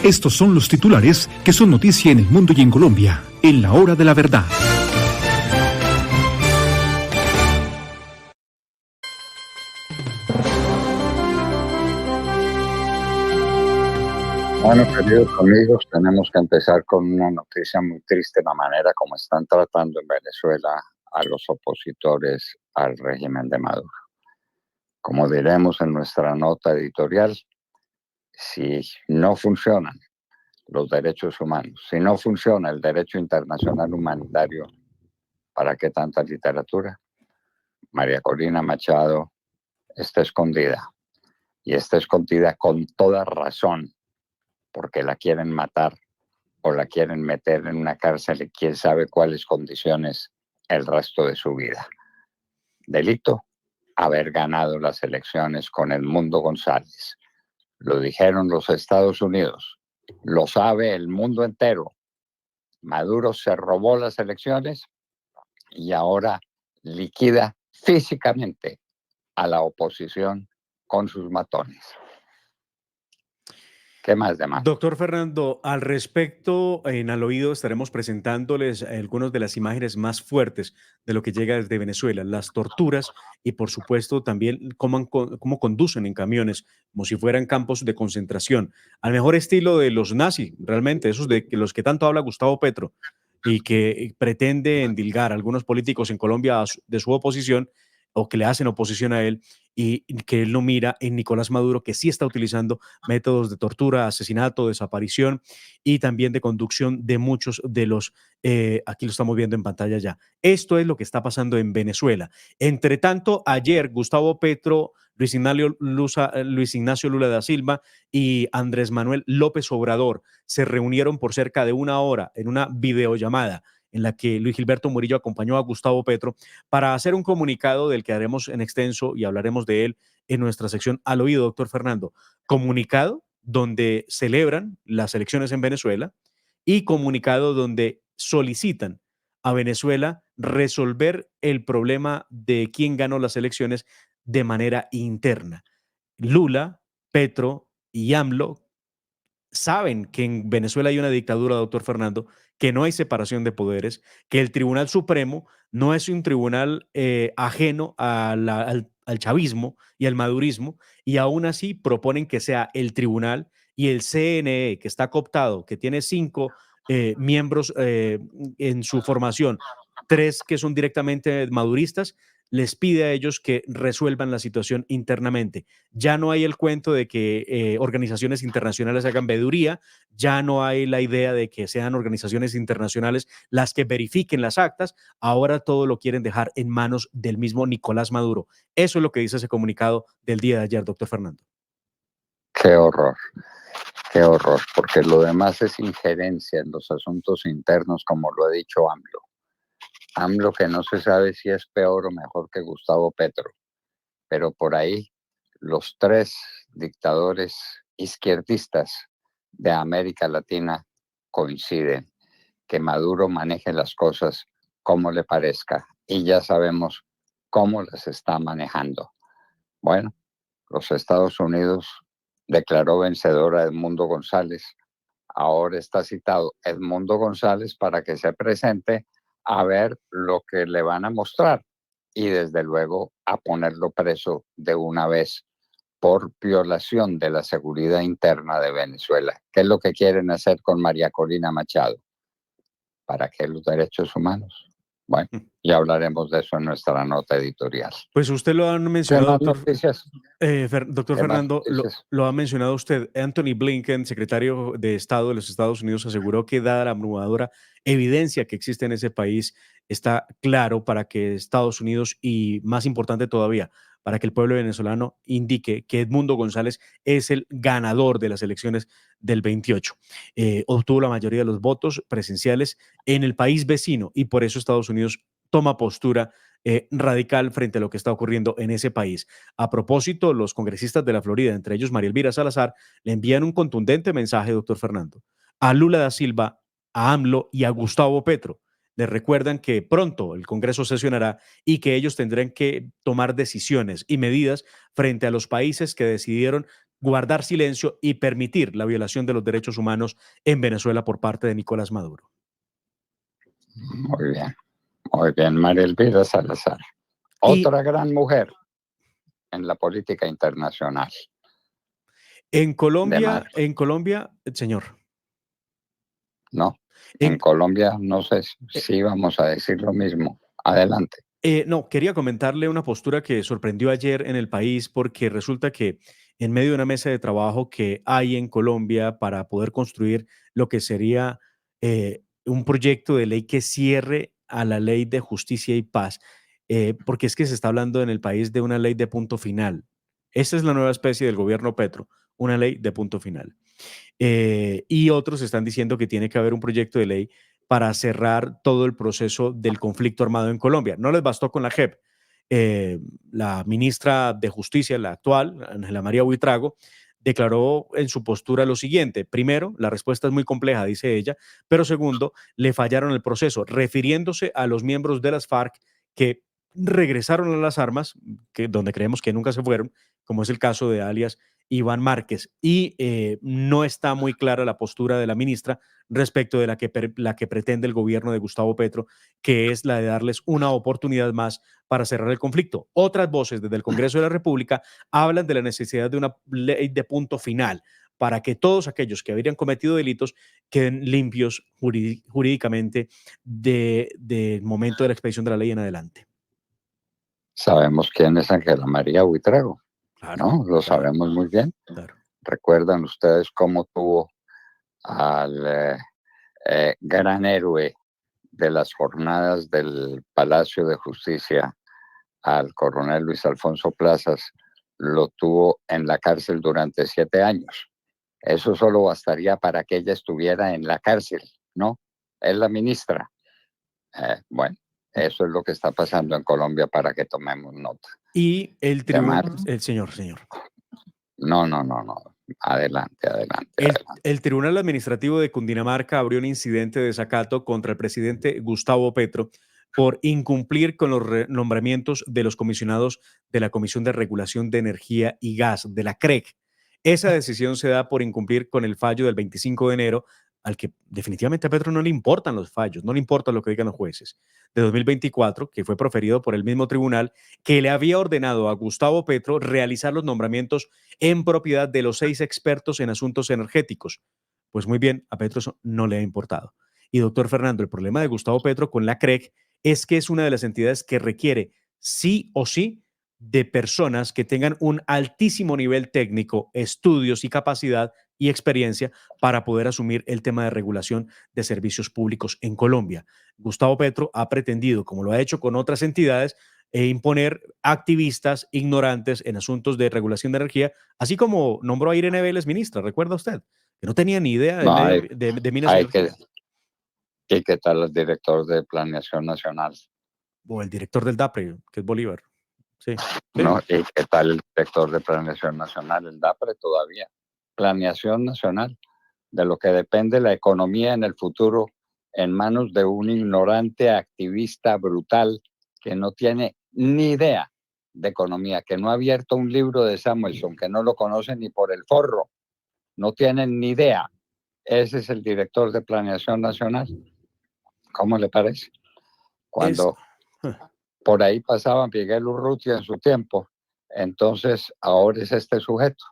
Estos son los titulares que son noticia en el mundo y en Colombia, en la hora de la verdad. Bueno, queridos amigos, tenemos que empezar con una noticia muy triste, la manera como están tratando en Venezuela a los opositores al régimen de Maduro. Como diremos en nuestra nota editorial, si no funcionan los derechos humanos, si no funciona el derecho internacional humanitario, ¿para qué tanta literatura? María Corina Machado está escondida, y está escondida con toda razón, porque la quieren matar o la quieren meter en una cárcel y quién sabe cuáles condiciones el resto de su vida. Delito, haber ganado las elecciones con Edmundo González. Lo dijeron los Estados Unidos, lo sabe el mundo entero. Maduro se robó las elecciones y ahora liquida físicamente a la oposición con sus matones. ¿Qué más de más? Doctor Fernando, al respecto, en Al Oído estaremos presentándoles algunas de las imágenes más fuertes de lo que llega desde Venezuela, las torturas y, por supuesto, también cómo conducen en camiones, como si fueran campos de concentración, al mejor estilo de los nazis, realmente, esos de los que tanto habla Gustavo Petro y que pretende endilgar a algunos políticos en Colombia de su oposición o que le hacen oposición a él y que él no mira en Nicolás Maduro, que sí está utilizando métodos de tortura, asesinato, desaparición y también de conducción de muchos de los, aquí lo estamos viendo en pantalla ya. Esto es lo que está pasando en Venezuela. Entre tanto, ayer Gustavo Petro, Luis Ignacio Lula da Silva y Andrés Manuel López Obrador se reunieron por cerca de una hora en una videollamada en la que Luis Gilberto Murillo acompañó a Gustavo Petro para hacer un comunicado del que haremos en extenso y hablaremos de él en nuestra sección Al Oído, doctor Fernando. Comunicado donde celebran las elecciones en Venezuela y comunicado donde solicitan a Venezuela resolver el problema de quién ganó las elecciones de manera interna. Lula, Petro y AMLO saben que en Venezuela hay una dictadura, doctor Fernando, que no hay separación de poderes, que el Tribunal Supremo no es un tribunal ajeno al chavismo y al madurismo, y aún así proponen que sea el tribunal y el CNE, que está cooptado, que tiene 5 miembros en su formación, 3 que son directamente maduristas, les pide a ellos que resuelvan la situación internamente. Ya no hay el cuento de que organizaciones internacionales hagan veeduría, ya no hay la idea de que sean organizaciones internacionales las que verifiquen las actas, ahora todo lo quieren dejar en manos del mismo Nicolás Maduro. Eso es lo que dice ese comunicado del día de ayer, doctor Fernando. Qué horror, porque lo demás es injerencia en los asuntos internos, como lo ha dicho AMLO. AMLO que no se sabe si es peor o mejor que Gustavo Petro, pero por ahí los 3 dictadores izquierdistas de América Latina coinciden, que Maduro maneje las cosas como le parezca y ya sabemos cómo las está manejando. Bueno, los Estados Unidos declaró vencedor a Edmundo González. Ahora está citado Edmundo González para que se presente a ver lo que le van a mostrar y desde luego a ponerlo preso de una vez por violación de la seguridad interna de Venezuela. ¿Qué es lo que quieren hacer con María Corina Machado? ¿Para qué los derechos humanos? Bueno, ya hablaremos de eso en nuestra nota editorial. Pues usted lo ha ¿Qué mencionado, más doctor, noticias? doctor ¿Qué más Fernando, noticias? lo ha mencionado usted. Anthony Blinken, secretario de Estado de los Estados Unidos, aseguró que dada la abrumadora evidencia que existe en ese país, está claro para que Estados Unidos y, más importante todavía, para que el pueblo venezolano indique que Edmundo González es el ganador de las elecciones del 28. Obtuvo la mayoría de los votos presenciales en el país vecino y por eso Estados Unidos toma postura radical frente a lo que está ocurriendo en ese país. A propósito, los congresistas de la Florida, entre ellos María Elvira Salazar, le envían un contundente mensaje, doctor Fernando, a Lula da Silva, a AMLO y a Gustavo Petro. Les recuerdan que pronto el Congreso sesionará y que ellos tendrán que tomar decisiones y medidas frente a los países que decidieron guardar silencio y permitir la violación de los derechos humanos en Venezuela por parte de Nicolás Maduro. Muy bien, María Elvira Salazar. Y Otra gran mujer en la política internacional. en De Madrid, Colombia, señor, ¿no? En en, Colombia, no sé eh, si vamos a decir lo mismo. Adelante. no, quería comentarle una postura que sorprendió ayer en el país porque resulta que en medio de una mesa de trabajo que hay en Colombia para poder construir lo que sería un proyecto de ley que cierre a la ley de justicia y paz, porque es que se está hablando en el país de una ley de punto final. Esa es la nueva especie del gobierno Petro, una ley de punto final. Y otros están diciendo que tiene que haber un proyecto de ley para cerrar todo el proceso del conflicto armado en Colombia. No les bastó con la JEP. La ministra de Justicia, la actual, Ángela María Buitrago, declaró en su postura lo siguiente. Primero, la respuesta es muy compleja, dice ella, pero segundo, le fallaron el proceso, refiriéndose a los miembros de las FARC que regresaron a las armas, donde creemos que nunca se fueron, como es el caso de alias Iván Márquez. Y no está muy clara la postura de la ministra respecto de la que pretende el gobierno de Gustavo Petro, que es la de darles una oportunidad más para cerrar el conflicto. Otras voces desde el Congreso de la República hablan de la necesidad de una ley de punto final para que todos aquellos que habrían cometido delitos queden limpios jurídicamente del momento de la expedición de la ley en adelante. Sabemos quién es Ángela María Buitrago, Claro, ¿no? Lo claro, sabemos muy bien. claro. ¿Recuerdan ustedes cómo tuvo al gran héroe de las jornadas del Palacio de Justicia, al coronel Luis Alfonso Plazas? Lo tuvo en la cárcel durante 7 años. Eso solo bastaría para que ella estuviera en la cárcel, ¿no? Es la ministra. Bueno, eso es lo que está pasando en Colombia para que tomemos nota. Y el De tribunal, mar, señor. no. Adelante. El Tribunal Administrativo de Cundinamarca abrió un incidente de desacato contra el presidente Gustavo Petro por incumplir con los nombramientos de los comisionados de la Comisión de Regulación de Energía y Gas, de la CREG. Esa decisión se da por incumplir con el fallo del 25 de enero, al que definitivamente a Petro no le importan los fallos, no le importa lo que digan los jueces, de 2024, que fue proferido por el mismo tribunal, que le había ordenado a Gustavo Petro realizar los nombramientos en propiedad de los 6 expertos en asuntos energéticos. Pues muy bien, a Petro eso no le ha importado. Y doctor Fernando, el problema de Gustavo Petro con la CREG es que es una de las entidades que requiere sí o sí de personas que tengan un altísimo nivel técnico, estudios y capacidad y experiencia para poder asumir el tema de regulación de servicios públicos en Colombia. Gustavo Petro ha pretendido, como lo ha hecho con otras entidades, imponer activistas ignorantes en asuntos de regulación de energía, así como nombró a Irene Vélez ministra, ¿recuerda usted? Que no tenía ni idea No, de minas y hay que, energía. ¿y qué tal el director de Planeación Nacional? O el director del DAPRE, que es Bolívar. Sí, sí. ¿No? ¿Y qué tal el director de Planeación Nacional? El DAPRE todavía. Planeación Nacional, de lo que depende la economía en el futuro en manos de un ignorante activista brutal que no tiene ni idea de economía, que no ha abierto un libro de Samuelson, que no lo conoce ni por el forro, no tienen ni idea. Ese es el director de Planeación Nacional. ¿Cómo le parece? Es, Cuando por ahí pasaba Miguel Urrutia en su tiempo, entonces ahora es este sujeto.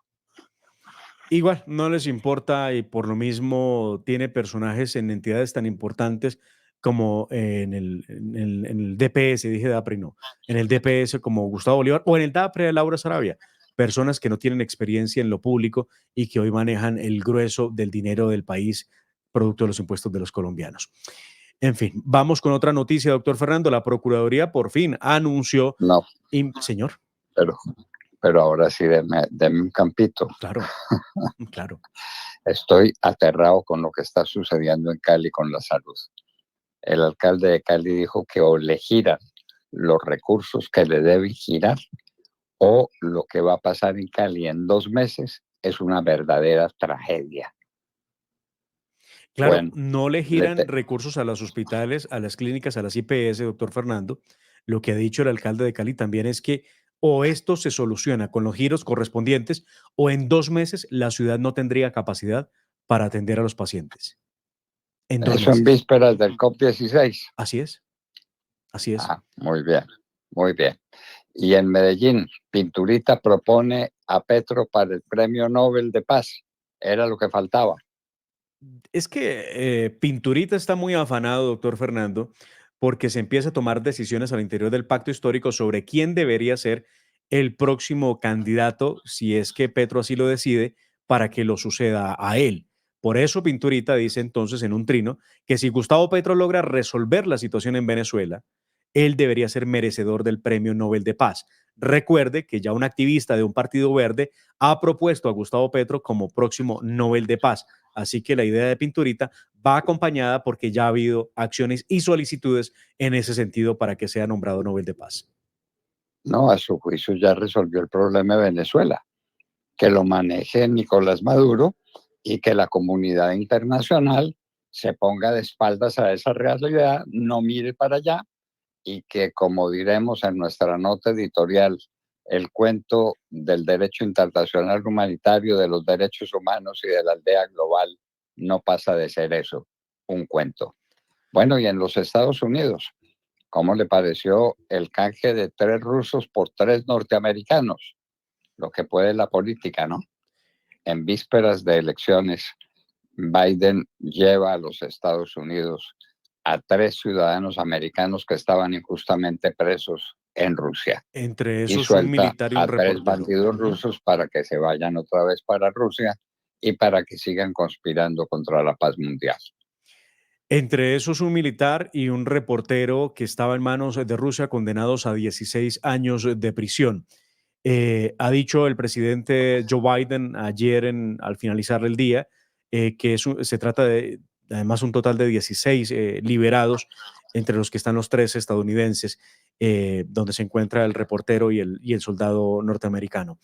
igual, no les importa y por lo mismo tiene personajes en entidades tan importantes como en el DPS, dije DAPRE, no, en el DPS como Gustavo Bolívar o en el DAPRE de Laura Sarabia, personas que no tienen experiencia en lo público y que hoy manejan el grueso del dinero del país producto de los impuestos de los colombianos. En fin, vamos con otra noticia, doctor Fernando. La Procuraduría por fin anunció, No, señor, pero, pero ahora sí, deme un campito. claro, claro. Estoy aterrado con lo que está sucediendo en Cali con la salud. El alcalde de Cali dijo que o le giran los recursos que le deben girar o lo que va a pasar en Cali en 2 meses es una verdadera tragedia. Claro, Bueno, no le le giran recursos a los hospitales, a las clínicas, a las IPS, doctor Fernando. Lo que ha dicho el alcalde de Cali también es que o esto se soluciona con los giros correspondientes, o en 2 meses la ciudad no tendría capacidad para atender a los pacientes. En dos Eso en meses. vísperas del COP16. Así es, así es. Ah, muy bien, muy bien. Y en Medellín, Pinturita propone a Petro para el Premio Nobel de Paz. Era lo que faltaba. Es que Pinturita está muy afanado, doctor Fernando, porque se empieza a tomar decisiones al interior del pacto histórico sobre quién debería ser el próximo candidato, si es que Petro así lo decide, para que lo suceda a él. Por eso Pinturita dice entonces en un trino que si Gustavo Petro logra resolver la situación en Venezuela, él debería ser merecedor del Premio Nobel de Paz. Recuerde que ya un activista de un partido verde ha propuesto a Gustavo Petro como próximo Nobel de Paz. Así que la idea de Pinturita va acompañada porque ya ha habido acciones y solicitudes en ese sentido para que sea nombrado Nobel de Paz. No, a su juicio ya resolvió el problema de Venezuela. Que lo maneje Nicolás Maduro y que la comunidad internacional se ponga de espaldas a esa realidad, no mire para allá y que, como diremos en nuestra nota editorial, el cuento del derecho internacional humanitario, de los derechos humanos y de la aldea global no pasa de ser eso, un cuento. Bueno, y en los Estados Unidos, ¿cómo le pareció el canje de 3 rusos por 3 norteamericanos? Lo que puede la política, ¿no? En vísperas de elecciones, Biden lleva a los Estados Unidos a 3 ciudadanos americanos que estaban injustamente presos en Rusia Entre y esos un suelta militar y un a 3 reportero. bandidos rusos para que se vayan otra vez para Rusia y para que sigan conspirando contra la paz mundial. Entre esos un militar y un reportero que estaba en manos de Rusia condenados a 16 años de prisión. Ha dicho el presidente Joe Biden ayer al finalizar el día que se trata de además un total de 16 liberados, entre los que están los 3 estadounidenses, donde se encuentra el reportero y el soldado norteamericano.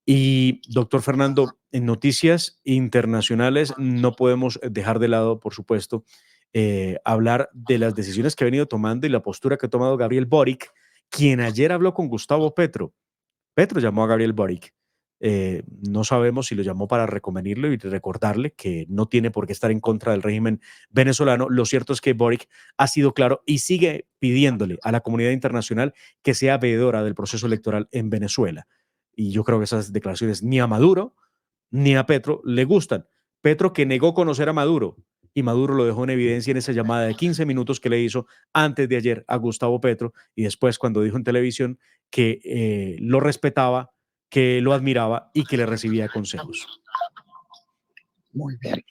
Y, doctor Fernando, en noticias internacionales no podemos dejar de lado, por supuesto, hablar de las decisiones que ha venido tomando y la postura que ha tomado Gabriel Boric, quien ayer habló con Gustavo Petro. Petro llamó a Gabriel Boric. No sabemos si lo llamó para reconvenirlo y recordarle que no tiene por qué estar en contra del régimen venezolano. Lo cierto es que Boric ha sido claro y sigue pidiéndole a la comunidad internacional que sea veedora del proceso electoral en Venezuela. Y yo creo que esas declaraciones ni a Maduro ni a Petro le gustan. Petro que negó conocer a Maduro y Maduro lo dejó en evidencia en esa llamada de 15 minutos que le hizo antes de ayer a Gustavo Petro y después cuando dijo en televisión que lo respetaba, que lo admiraba y que le recibía consejos. Muy bien.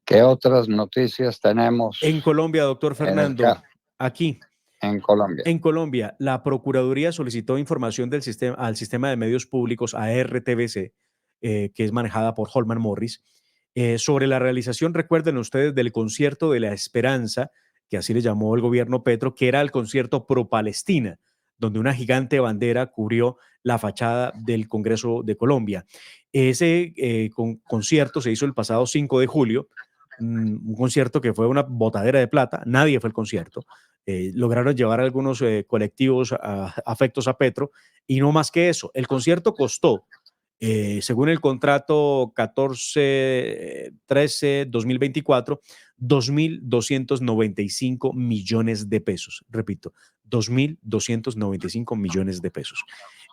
¿Qué otras noticias tenemos En Colombia, doctor en Fernando, aquí en Colombia? en Colombia, la Procuraduría solicitó información al sistema de medios públicos, a RTBC, que es manejada por Holman Morris, sobre la realización, recuerden ustedes, del concierto de la Esperanza, que así le llamó el gobierno Petro, que era el concierto pro-Palestina, donde una gigante bandera cubrió la fachada del Congreso de Colombia. Ese concierto se hizo el pasado 5 de julio, un concierto que fue una botadera de plata, nadie fue al concierto. Lograron llevar algunos colectivos afectos a Petro y no más que eso. El concierto costó, según el contrato 14-13-2024, 2.295 millones de pesos. Repito, 2.295 millones de pesos.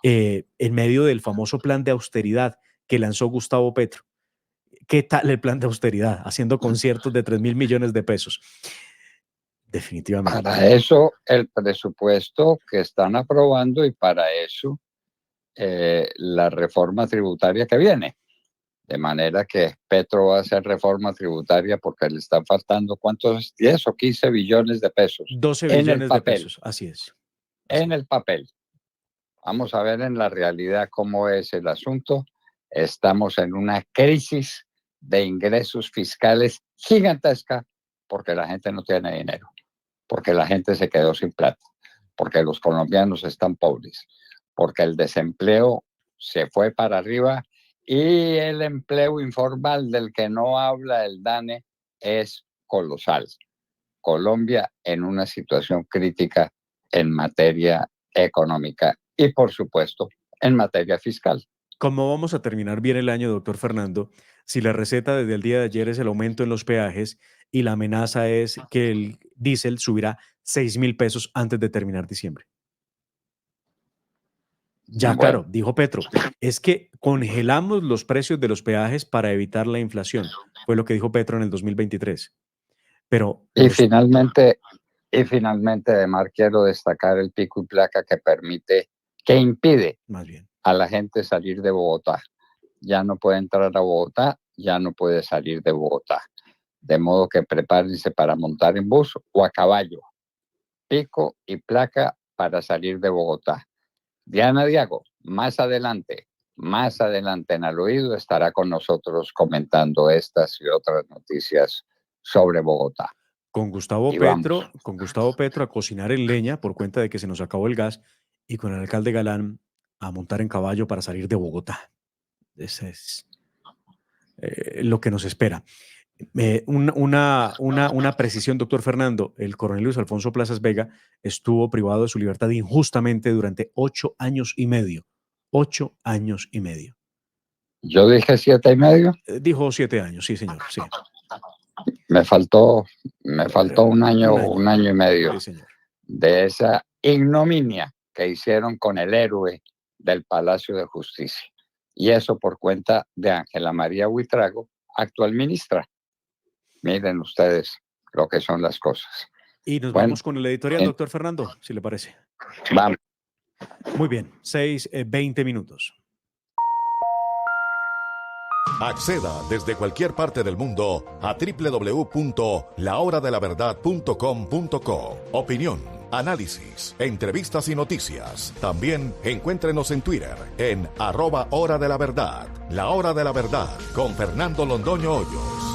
En medio del famoso plan de austeridad que lanzó Gustavo Petro. ¿Qué tal el plan de austeridad? Haciendo conciertos de 3.000 millones de pesos. Definitivamente. Para eso el presupuesto que están aprobando y para eso la reforma tributaria que viene. De manera que Petro va a hacer reforma tributaria porque le están faltando, ¿cuántos? 10 o 15 billones de pesos 12 en el billones de papel. pesos, así es. En el papel. Vamos a ver en la realidad cómo es el asunto. Estamos en una crisis de ingresos fiscales gigantesca porque la gente no tiene dinero, porque la gente se quedó sin plata, porque los colombianos están pobres, porque el desempleo se fue para arriba y el empleo informal del que no habla el DANE es colosal. Colombia en una situación crítica en materia económica y, por supuesto, en materia fiscal. ¿Cómo vamos a terminar bien el año, doctor Fernando, si la receta desde el día de ayer es el aumento en los peajes y la amenaza es que el diésel subirá 6.000 pesos antes de terminar diciembre? Ya, Bueno, claro, dijo Petro, es que congelamos los precios de los peajes para evitar la inflación. Fue lo que dijo Petro en el 2023. Pero y los, finalmente, Además, quiero destacar el pico y placa que impide más bien, a la gente salir de Bogotá. Ya no puede entrar a Bogotá, ya no puede salir de Bogotá. De modo que prepárense para montar en bus o a caballo. Pico y placa para salir de Bogotá. Diana Diago, más adelante en Al Oído estará con nosotros comentando estas y otras noticias sobre Bogotá. con Gustavo Y vamos. Petro, con Gustavo Petro a cocinar en leña por cuenta de que se nos acabó el gas y con el alcalde Galán a montar en caballo para salir de Bogotá. Ese es lo que nos espera. Una precisión, doctor Fernando. El coronel Luis Alfonso Plazas Vega estuvo privado de su libertad injustamente durante 8 años y medio. 8 años y medio. Yo dije 7 y medio. Dijo 7 años, sí, señor. Sí. Me faltó un Un año y medio sí, señor. de esa ignominia que hicieron con el héroe del Palacio de Justicia. Y eso por cuenta de Ángela María Buitrago, actual ministra. Miren ustedes lo que son las cosas. Y nos Bueno, vamos con el editorial, doctor Fernando, si le parece. vamos. Muy bien, 6:20 minutos. Acceda desde cualquier parte del mundo a www.lahoradelaverdad.com.co. Opinión, análisis, entrevistas y noticias. También encuéntrenos en Twitter en @Hora de la Verdad. La Hora de la Verdad con Fernando Londoño Hoyos.